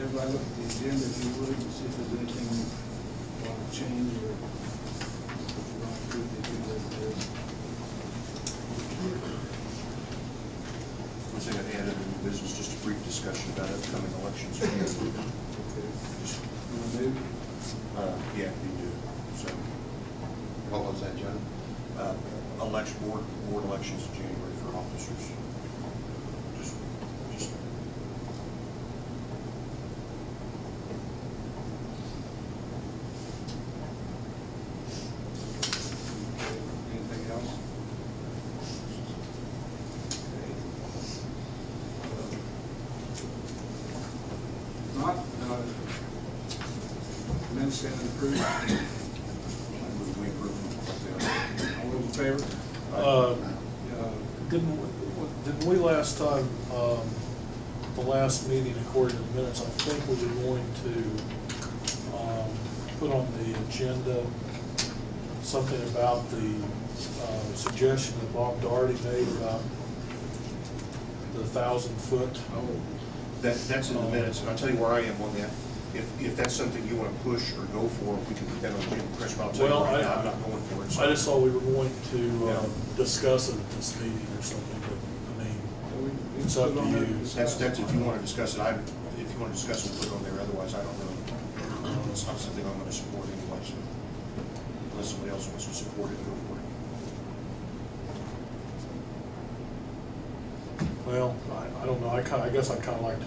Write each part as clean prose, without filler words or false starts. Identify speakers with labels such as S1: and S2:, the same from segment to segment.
S1: everybody look at the agenda, if you would, and see if there's anything you want to change or if you want to approve the agenda as it is.
S2: Was going to add in the business, just a brief discussion about upcoming elections.
S1: Okay.
S2: Just,
S1: You want to move?
S2: yeah, we do. So,
S3: What was that, John?
S2: board elections in January for officers. Just.
S1: Anything else? Not, minutes stand approved.
S2: We approve.
S1: All those in favor?
S4: Didn't we last time, the last meeting, according to the minutes, I think we were going to put on the agenda something about the suggestion that Bob Doherty made about the 1,000-foot.
S1: Oh,
S2: That's in the minutes, and I'll tell you where I am on that. If that's something you want to push or go for, we can put that on the agenda. Chris, but I'll tell you right now, I'm not going for it. So.
S4: I just thought we were going to
S2: Yeah.
S4: discuss it at this meeting or something, but I mean,
S1: we
S4: it's
S1: put
S4: up to
S1: on there
S4: you.
S1: discuss.
S2: That's if you want to discuss it. If you want to discuss it, put it on there. Otherwise, I don't know. It's not something I'm going to support anyway. So unless somebody else wants to support it, go for it.
S4: Well, I don't know, I guess I'd kind of like to,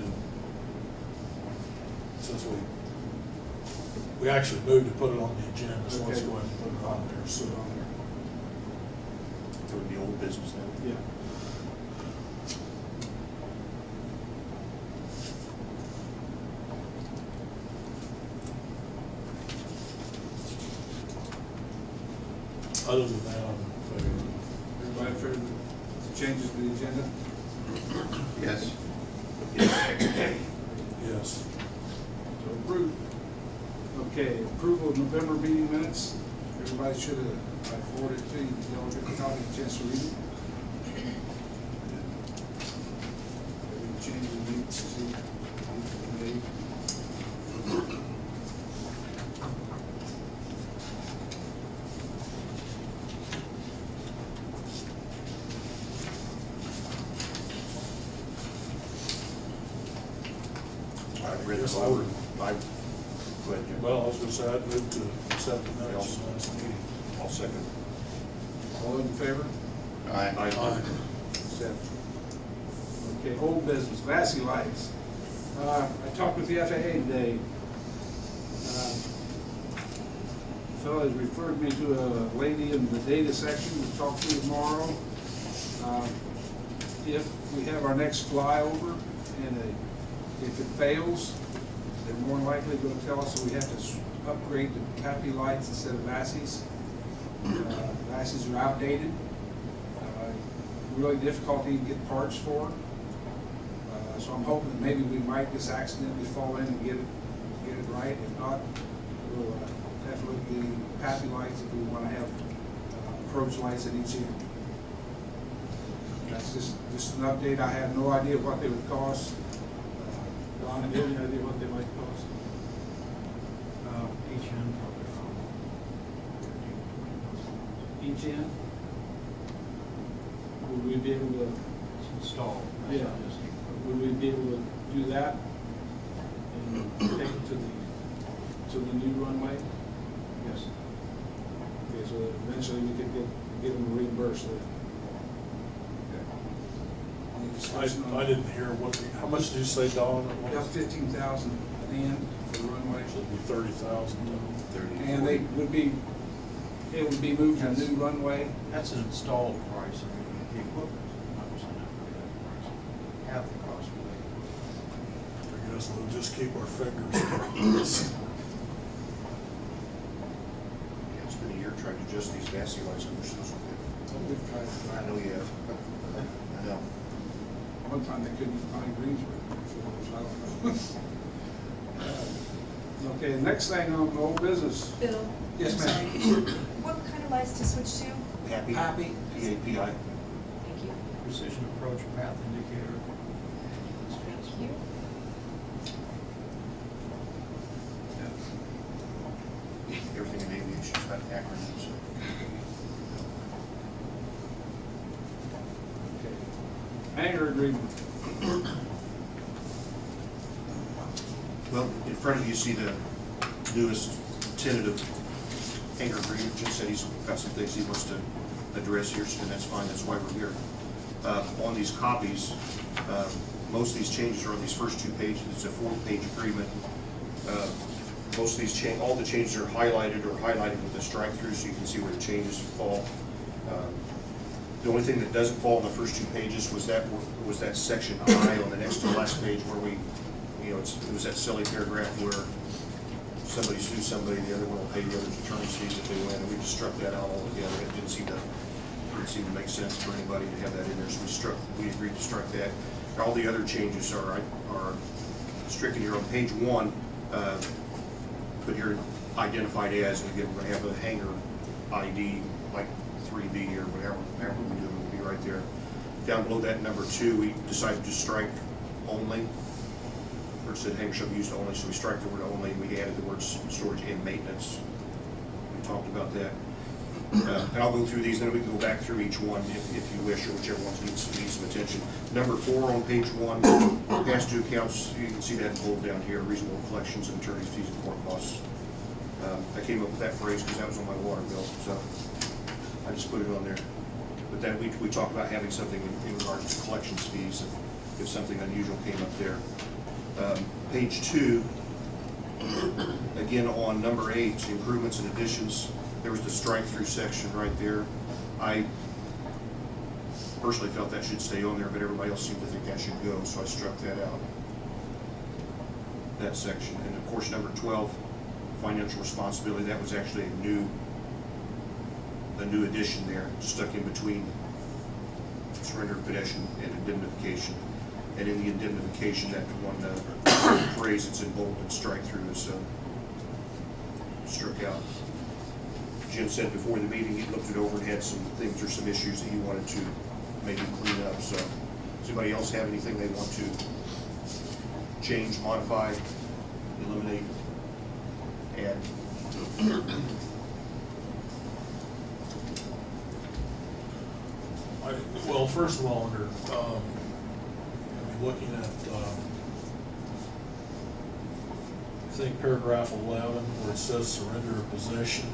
S4: since we actually moved to put it on the agenda, so let's
S1: Okay.
S4: go ahead and put it on there.
S1: Put it on
S2: It would be old business then.
S1: there. Yeah.
S4: Other than that, I'm in favor.
S1: Everybody in favor of the changes to the agenda?
S3: Yes.
S4: Yes.
S1: So approved. Okay, approval of November meeting minutes. Everybody should have, I forwarded it to you. Y'all get a copy, a chance to read it. Any changes we need to see made?
S2: I've read
S4: Yes,
S2: this
S4: I
S2: over.
S4: would.
S2: Go ahead, Jim.
S4: Well, I was going to say, I'd move to accept the minutes from last meeting.
S2: I'll second.
S1: All those in favor?
S3: Aye.
S4: Aye.
S1: Seven. Okay, old business, Vassy lights. I talked with the FAA today. Fellow has referred me to a lady in the data section to talk to tomorrow. If we have our next flyover and if it fails, they're more than likely going to tell us that we have to upgrade to PAPI lights instead of Vassy's. Vassy's are outdated. Really difficult to even get parts for. So I'm hoping that maybe we might just accidentally fall in and get it right. If not, we'll have to look at getting PAPI lights if we want to have approach lights at each end. That's just an update. I have no idea what they would cost. Don, do you have any idea what they might cost?
S5: Each end probably around
S1: Each end? Would we be able to?
S5: it's installed.
S1: Yeah. Would we be able to do that and take it to the new runway?
S5: Yes.
S1: Okay, so eventually we could get them reimbursed there. Any discussion on
S4: I
S1: that?
S4: didn't hear how much did you say, Don? It
S1: About
S4: was?
S1: 15,000 at the end for the runway.
S4: So it'd be 30,000.
S2: 30,
S1: And it would be moved to a new runway.
S5: That's an installed price. I mean, the equipment, not percent of that price. Half the cost of the equipment.
S4: I guess we'll just keep our fingers crossed.
S2: Yeah, it's been a year trying to adjust these Vassy lights. I wish those were
S1: We've tried to
S2: good. I
S1: find
S2: know you have. I know.
S1: one time they couldn't find Greensburg. So I don't know. Okay, the next thing on old business.
S6: Bill?
S1: Yes,
S6: I'm
S1: ma'am.
S6: sorry. What kind of lights to switch to?
S2: Happy?
S1: Happy.
S2: PAPI.
S6: Thank you.
S5: Precision approach path indicator.
S6: Thank you.
S1: Hanger agreement.
S2: Well, in front of you see the newest tentative Hanger agreement. Jim said he's got some things he wants to address here, and that's fine, that's why we're here. On these copies, most of these changes are on these first 2 pages. It's a 4-page agreement. Most of these all the changes are highlighted or highlighted with a strike through, so you can see where the changes fall. The only thing that doesn't fall on the first 2 pages was that section I on the next to last page where we, it was that silly paragraph where somebody sues somebody, the other one will pay the other's attorney's fees if they win, and we just struck that out altogether. It didn't seem to make sense for anybody to have that in there, so we agreed to strike that. All the other changes are stricken here on page 1. Put here identified as, and again, we're going to have a Hanger ID like 3B or whatever we do, it will be right there. Down below that, number 2, we decided to strike only. Or it said Hanger shall be used only, so we strike the word only, and we added the words storage and maintenance. We talked about that. And I'll go through these, then we can go back through each one if you wish, or whichever one needs some attention. Number 4 on page 1, past due accounts, you can see that bold down here, reasonable collections and attorney's fees and court costs. I came up with that phrase because that was on my water bill, so I just put it on there. But then we talked about having something in regards to collections fees if something unusual came up there. Page 2, again on number 8, improvements and additions. There was the strike-through section right there. I personally felt that should stay on there, but everybody else seemed to think that should go, so I struck that out. That section. And of course, number 12, financial responsibility. That was actually a new addition there, stuck in between surrender of possession and indemnification. And in the indemnification, that one phrase that's in bold and strike-through is struck out. Jim said before the meeting he looked it over and had some things or some issues that he wanted to maybe clean up. So, does anybody else have anything they want to change, modify, eliminate, add?
S4: Well, first of all, under looking at I think paragraph 11 where it says surrender of possession.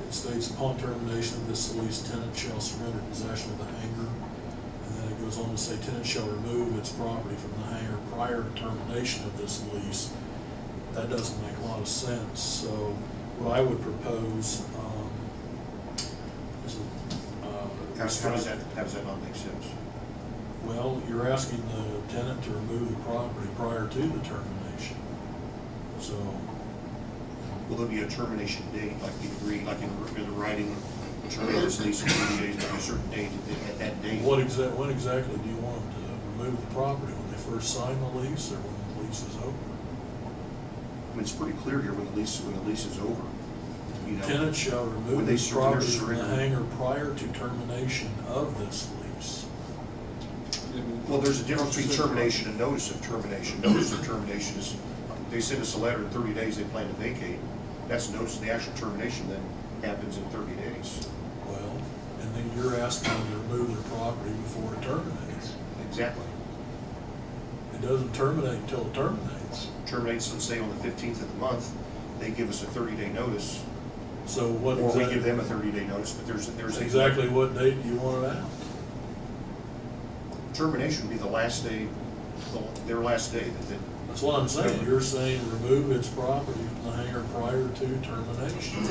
S4: It states upon termination of this lease, tenant shall surrender possession of the hangar, and then it goes on to say tenant shall remove its property from the hangar prior to termination of this lease. That doesn't make a lot of sense. So what I would propose is
S2: How does that not make sense?
S4: well, you're asking the tenant to remove the property prior to the termination. So
S2: Will there be a termination date, like you agree, like in the writing, terminate this lease in 30 days, by a certain date, at that date?
S4: when exactly do you want them to remove the property? When they first sign the lease or when the lease is over?
S2: I mean, it's pretty clear here when the lease is over. You know,
S4: Tenant shall
S2: when
S4: remove
S2: they
S4: the property from the
S2: surrender.
S4: hangar prior to termination of this lease.
S2: Well, there's a difference between termination and notice of termination. Notice of termination is, they send us a letter in 30 days they plan to vacate. That's notice. The actual termination then happens in 30 days.
S4: Well, and then you're asking them to remove their property before it terminates.
S2: Exactly.
S4: It doesn't terminate until it terminates.
S2: Terminates, let's say, on the 15th of the month. They give us a 30-day notice,
S4: So what
S2: or we
S4: exactly?
S2: give them a 30-day notice. But there's a
S4: Exactly what date do you want it out?
S2: termination would be the last day, their last day that
S4: That's what I'm saying. You're saying remove its property from the hangar prior to termination.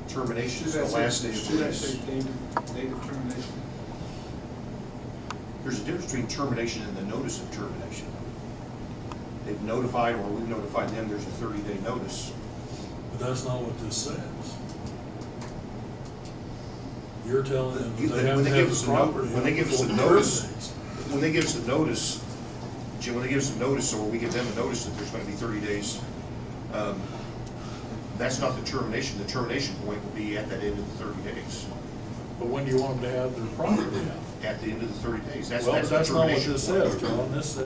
S2: termination is the last day of
S1: Should
S2: the
S1: I
S2: lease.
S1: say date of termination?
S2: There's a difference between termination and the notice of termination. They've notified, or we've notified them, there's a 30-day notice.
S4: But that's not what this says. You're telling them that they have
S2: When
S4: to
S2: they give
S4: have
S2: us
S4: the
S2: a
S4: property.
S2: when they give us a
S4: before it
S2: notice,
S4: terminates.
S2: when they give us a notice, Jim, when they give us a notice, or we give them a notice that there's going to be 30 days, that's not the termination. The termination point will be at that end of the 30 days.
S4: But when do you want them to have their property out?
S2: At the end of the 30 days. That's
S4: Well,
S2: the
S4: that's not what
S2: termination
S4: this
S2: point.
S4: says, John. This says